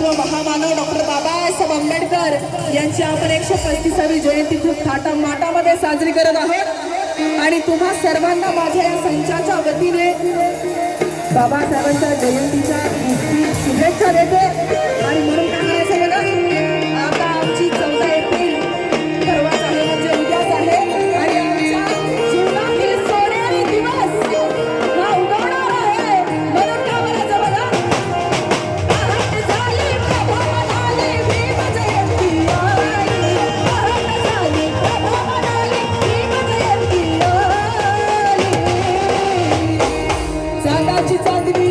व्यक्तिमत्व महामानव डॉक्टर बाबासाहेब आंबेडकर यांची आपण 135वी जयंती खूप थाटामाटामध्ये साजरी करत आहोत आणि तुम्हा सर्वांना माझ्या या संचाच्या वतीने बाबासाहेबांच्या जयंतीच्या शुभेच्छा देते। आणि म्हणून काय म्हणायचं बघा, आता आमची 14 एप्रिल परवाच आहे, म्हणजे उद्याच आहे आणि आमच्या जीवनातील सोनेरी दिवस हा उगवणार आहे। म्हणून काय म्हणायचं बघा, पहाट झाली प्रभा म्हणाली भीम जयंती आली, पहाट झाली प्रभा म्हणाली भीम जयंती आली। चांदाची चांदणी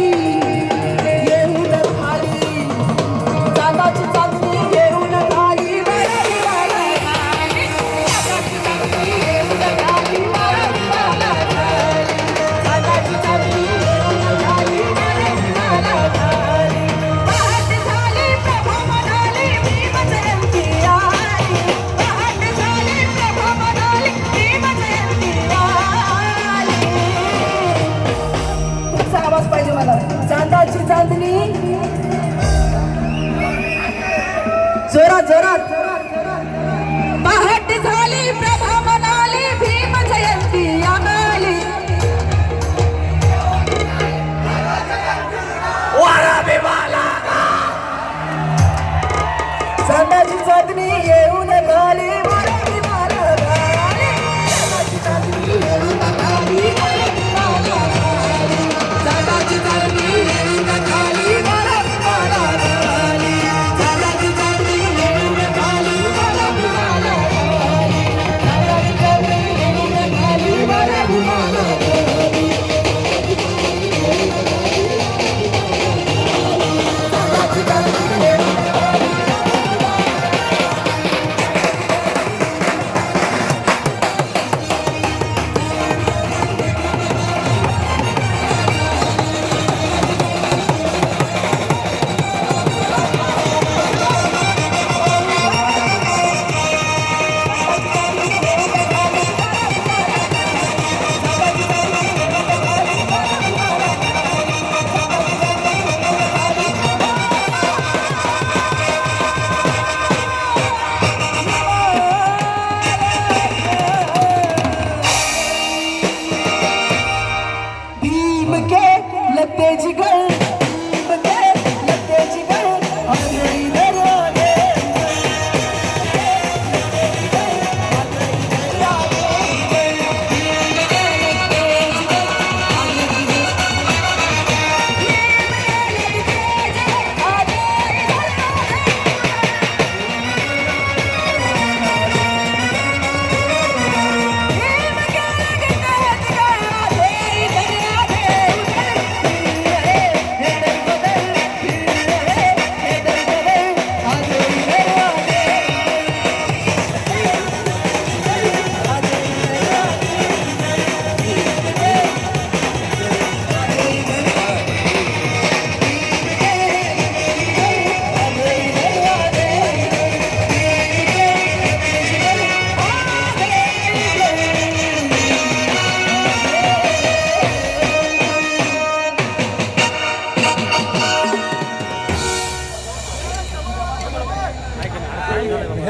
येऊन खाली, चांदाची चांदणी येऊन खाली, वरती वाला खाली, चांदाची चांदणी येऊन खाली, वरती वाला खाली, चांदाची चांदणी येऊन खाली, वरती वाला खाली। पहाट झाली प्रभा म्हणाली भीम जयंती आली, पहाट झाली प्रभा म्हणाली भीम जयंती आली। तुमचा आवाज पाहिजे मला, चांदाची चांदणी जोरात जोरात। पहाट झाली प्रभा म्हणाली भीम जयंती आली, चांदाची चांदणी येऊन खाली, वरती वाला खाली, चांदाची चांदणी येऊन खाली, वरती वाला खाली, चांदाची चांदणी येऊन खाली, वरती वाला खाली, चांदाची चांदणी येऊन खाली, वरती वाला खाली, चांदाची चांदणी येऊन खाली, वरती वाला खाली। भीम के लते जिगर, भीम के लते जिगर, आगई दरिया दे,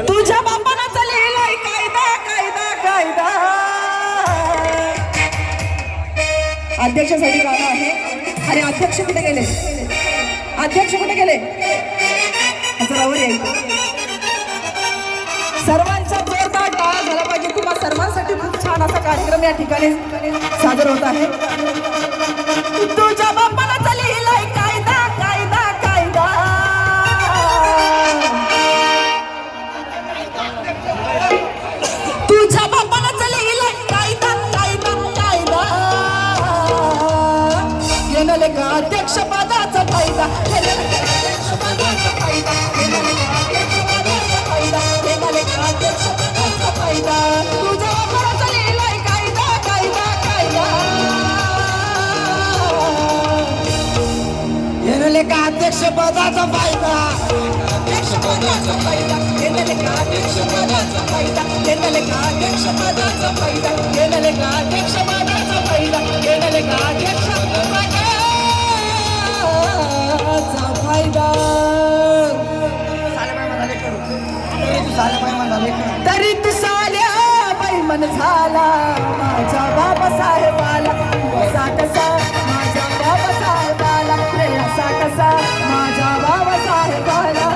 तुझ्या बापानं लिहिलाय कायदा कायदा कायदा। अध्यक्षासाठी गाणं आहे आणि अध्यक्ष कुठे गेले, अध्यक्ष कुठे गेले, जरावर यायचं। सर्वांचा जोरदार टाळ्या झाला पाहिजे, तुम्हा सर्वांसाठी खूप छान असा कार्यक्रम या ठिकाणी सादर होत आहे। तुझ्या बापानं लिहिलाय कायदा कायदा कायदा, तुझ्या बापानं लिहिलाय कायदा कायदा कायदा, येणारे का अध्यक्ष पदाचा फायदा, येणारे का अध्यक्ष पदाचा फायदा, येणारे का अध्यक्ष पदाचा फायदा, येणारे का अध्यक्ष पदाचा फायदा। तुझ्या बापानं लिहिलाय कायदा कायदा कायदा, येणारे का अध्यक्ष पदाचा फायदा, अध्यक्ष पदाचा फायदा, येणारे का अध्यक्ष पदाचा फायदा, येणारे का अध्यक्ष पदाचा फायदा, येणारे का अध्यक्ष पदाचा फायदा, येणारे का अध्यक्ष पदाचा फायदा। तरी तू साल्या बैमन झाला माझ्या बाबासाहेबाला, तू असा कसा माझ्या बाबासाहेबाला, रे असा कसा माझ्या बाबासाहेबाला.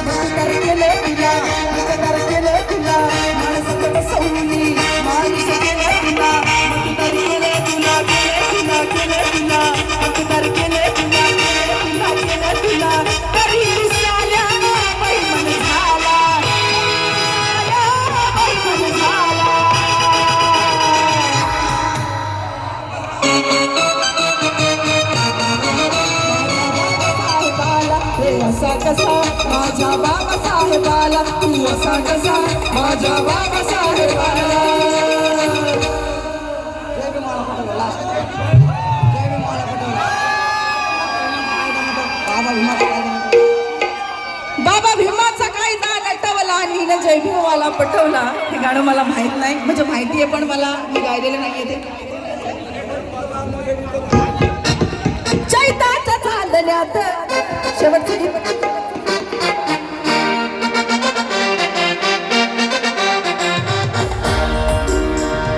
मग केले तुला, मग केले तुला माणसं बसवली, माणसं केले तुला, मग केले तुला, केले तुला, केले तुला, मग केले तुला, केले तुला, केले तुला. तरी तू साल्या बैमन झाला, बैमन झाला. असा कसा माझ्या बाबासाहेबाला, तू असा कसा माझ्या बाबासाहेबाला. बाबा भीमाचा काही दा नटवला आणि हिने जय भीमवाला पटवला. हे गाणं मला माहित नाही, म्हणजे माहिती आहे पण मला मी गायलेलं नाहीये ते. चैताच्या चांदण्यात शेवटचं गीत.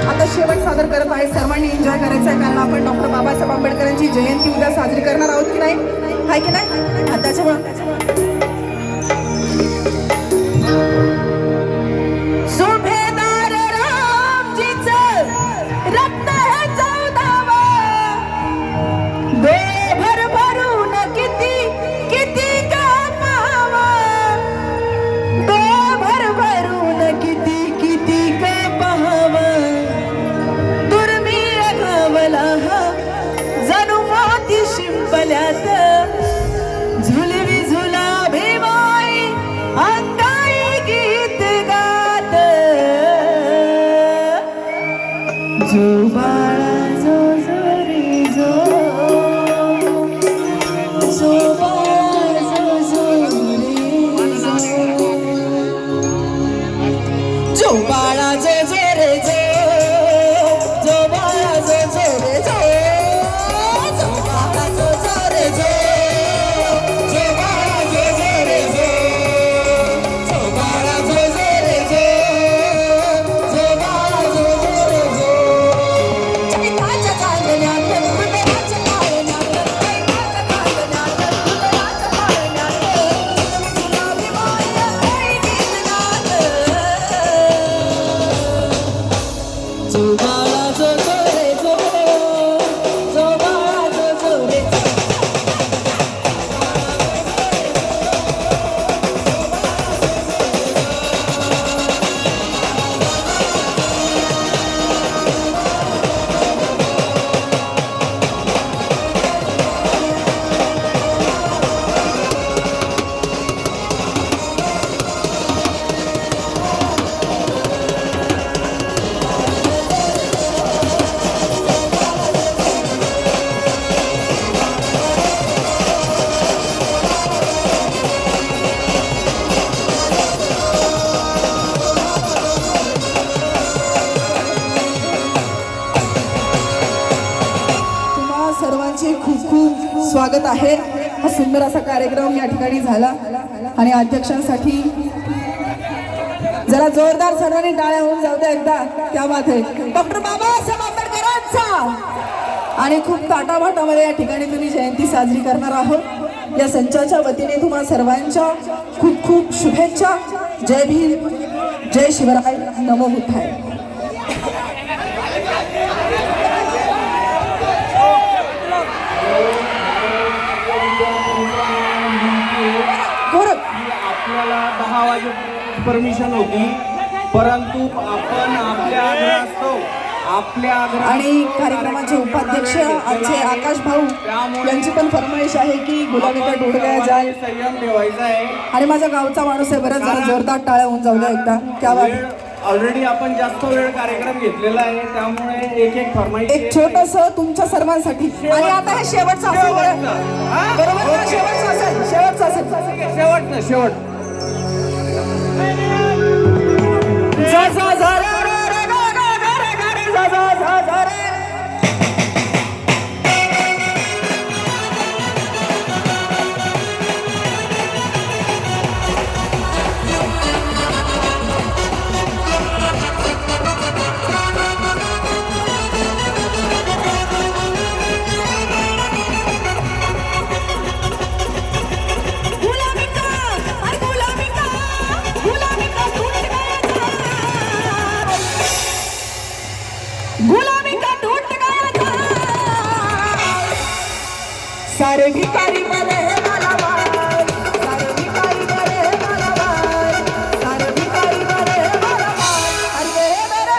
आता शेवट सादर करत आहे. सर्वांनी एन्जॉय करायचं आहे, कारण आपण डॉक्टर बाबासाहेब आंबेडकरांची जयंती उद्या साजरी करणार आहोत की नाही, आहे की नाही. त्याच्यामुळे सुभेदार रामजीचं रक्त हे 14वा, भर भरून किती किती कमावा, भर भरून किती किती कमावा. दुर्मिळ घावला हा जणू मोती शिंपल्यात, झुलवी झुला भीमाई अंगाई गीत गात. जो बाळा जो जो रे जो, जो बाळा जो जो रे जो, जो बाळा जो जो रे जो, जो बाळा जो जो रे जो, जो बाळा जो जो रे जो, जो बाळा जो जो रे जो, जो बाळा जो जो रे जो, जो बाळा जो जो रे जो. चैताच्या चांदण्यात हृदयाच्या तारण्यात, चैताच्या चांदण्यात हृदयाच्या तारण्यात, तुला भीमाई अंगाई गीत गात. जो बाळा जो जो रे जो, जो बाळा जो जो रे जो. तुम्हा सर्वांचे खूप खूप स्वागत आहे. हा सुंदर असा कार्यक्रम या ठिकाणी झाला आणि अध्यक्षांसाठी जरा जोरदार सर्वांनी टाळ्या होऊन जाऊ द्या एकदा. त्या बात आहे डॉक्टर बाबासाहेब आंबेडकरांचा. आणि खूप ताटामाटामध्ये या ठिकाणी तुम्ही जयंती साजरी करणार आहोत. या संचाच्या वतीने तुम्हा सर्वांच्या खूप खूप शुभेच्छा. जय भीम, जय शिवराय, नमो बुद्धाय. आपल्याला 10 वाजे परमिशन होती, परंतु आपण आपल्या आणि कार्यक्रमाचे उपाध्यक्ष आजचे आकाश भाऊ यांची पण फरमाईश आहे की गुलाबीचा डोडगा जाय, संयम ठेवायचा आहे. आणि माझा गावचा माणूस आहे बरं, जरा जोरदार टाळ्या होऊन जाऊ द्या एकदा. क्या बात. ऑलरेडी आपण जास्त वेळ कार्यक्रम घेतलेला आहे, त्यामुळे एक एक फरमाईश, एक छोटस तुमच्या सर्वांसाठी. आणि आता हे शेवटचं असेल बरं, बरोबर ना? शेवटचं असेल, शेवटचं असेल, शेवट. जा जा जा रे रे रे गा गा गा रे गा रे जा जा जा जा रे. सारे भिकारी बने मालामाल, सारे भिकारी बने मालामाल, सारे भिकारी बने मालामाल। अरे मेरे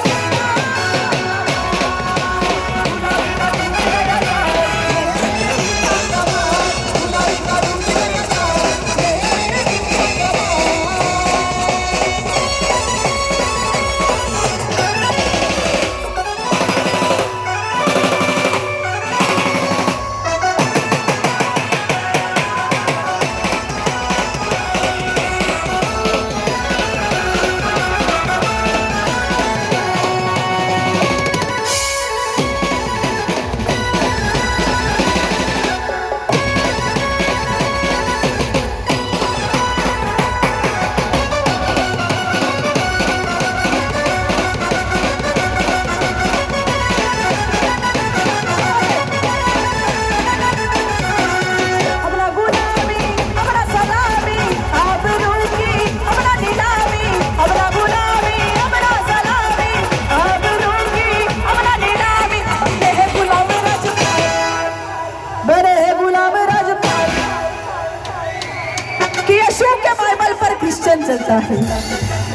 क्रिश्चियन चलता है,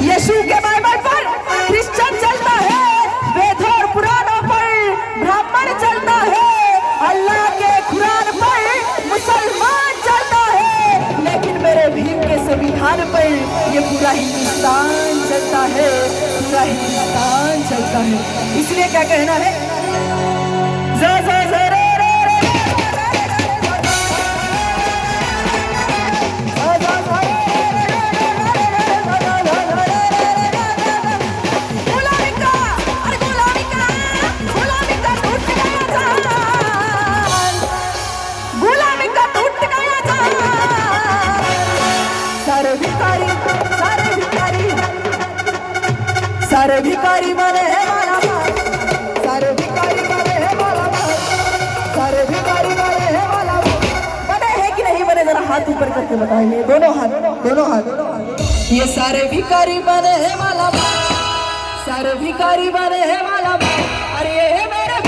यीशु के बाइबल पर क्रिश्चियन चलता है, वेद और पुराणों पर ब्राह्मण चलता है, अल्लाह के कुरान पर मुसलमान चलता है, लेकिन मेरे भीम के संविधान पर ये पूरा हिंदुस्तान चलता है, पूरा हिंदुस्तान चलता है। इसलिए क्या कहना है, ज़ ज़ ज़ रे रे रे सारे भिकारी बने हैं मालामाल, सारे भिकारी बने हैं मालामाल, सारे भिकारी बने हैं मालामाल। बने हैं कि नहीं बने, जरा हाथ ऊपर करके बताइए, दोनों हाथ, दोनों हाथ। ये सारे भिकारी बने हैं मालामाल, सारे भिकारी बने हैं मालामाल। अरे ये मेरे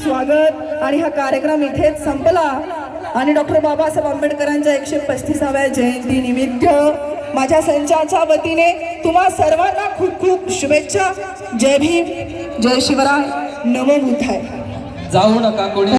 स्वागत। आणि हा कार्यक्रम इथेच संपला आणि डॉक्टर बाबासाहेब आंबेडकरांच्या 135व्या जयंती निमित्त माझ्या संचाच्या वतीने तुम्हा सर्वांना खूप खूप शुभेच्छा। जय भीम, जय शिवराय, नमो बुद्धाय। जाऊ नका कोणी